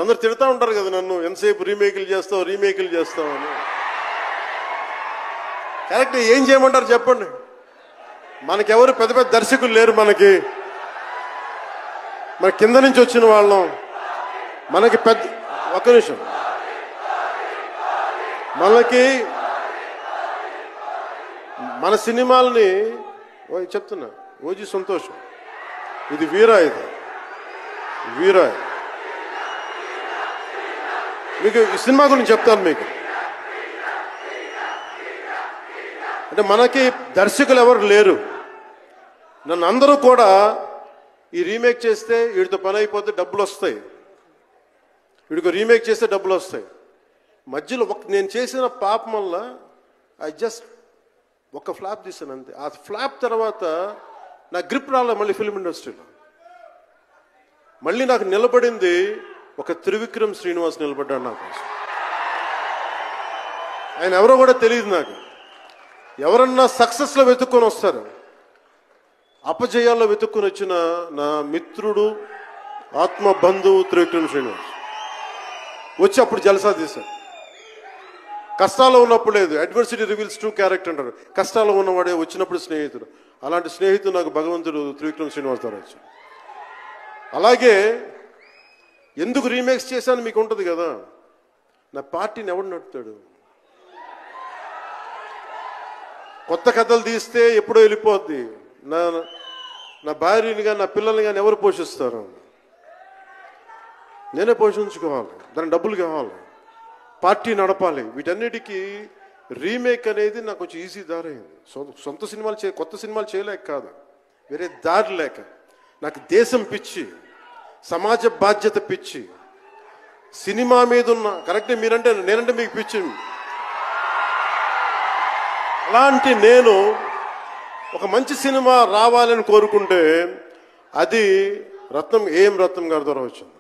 అందరు తిడతా ఉంటారు కదా నన్ను, ఎంతసేపు రీమేకులు చేస్తావు అని. కరెక్ట్, ఏం చేయమంటారు చెప్పండి? మనకెవరు పెద్ద పెద్ద దర్శకులు లేరు. మన కింద నుంచి వచ్చిన వాళ్ళం. మనకి పెద్ద ఒక్క నిమిషం, మన సినిమాలని చెప్తున్నా, ఓజీ సంతోషం, ఇది వీరా, మీకు ఈ సినిమా గురించి చెప్తాను మీకు. అంటే మనకి దర్శకులు ఎవరు లేరు. నన్ను అందరూ కూడా ఈ రీమేక్ చేస్తే వీడితో పని అయిపోతే డబ్బులు వస్తాయి, వీడికి రీమేక్ చేస్తే డబ్బులు వస్తాయి. మధ్యలో నేను చేసిన పాపం వల్ల ఒక ఫ్లాప్ తీసాను అంతే. ఆ ఫ్లాప్ తర్వాత నా గ్రిప్ రాలే మళ్ళీ ఫిల్మ్ ఇండస్ట్రీలో. మళ్ళీ నాకు నిలబడింది ఒక త్రివిక్రమ్ శ్రీనివాస్ నిలబడ్డాడు నా కోసం. ఆయన ఎవరో కూడా తెలియదు నాకు. ఎవరన్నా సక్సెస్లో వెతుక్కొని వస్తారు, అపజయాల్లో వెతుక్కొని వచ్చిన నా మిత్రుడు, ఆత్మ బంధువు త్రివిక్రమ్ శ్రీనివాస్ వచ్చి అప్పుడు జలసా తీశారు. కష్టాల్లో ఉన్నప్పుడు లేదు, అడ్వర్సిటీ రివీల్స్ ట్రూ క్యారెక్టర్ అంటారు. కష్టాల్లో ఉన్నవాడే వచ్చినప్పుడు స్నేహితుడు. అలాంటి స్నేహితుడు నాకు భగవంతుడు త్రివిక్రమ్ శ్రీనివాస్ ద్వారా వచ్చాడు. అలాగే ఎందుకు రీమేక్స్ చేశాను మీకు ఉంటుంది కదా. నా పార్టీని ఎవడు నడుపుతాడు? కొత్త కథలు తీస్తే ఎప్పుడో వెళ్ళిపోద్ది. నా భార్యని కానీ నా పిల్లల్ని కానీ ఎవరు పోషిస్తారు? నేనే పోషించుకోవాలి, దానికి డబ్బులు కావాలి, పార్టీ నడపాలి. వీటన్నిటికీ రీమేక్ అనేది నాకు కొంచెం ఈజీ దారి అయింది. సొంత సినిమాలు కొత్త సినిమాలు చేయలేక కాదు, వేరే దారి లేక. నాకు దేశం పిచ్చి, సమాజ బాధ్యత పిచ్చి, సినిమా మీద ఉన్న కరెక్ట్ నేనంటే మీకు పిచ్చి. అలాంటి నేను ఒక మంచి సినిమా రావాలని కోరుకుంటే అది రత్నం గారి ద్వారా వచ్చింది.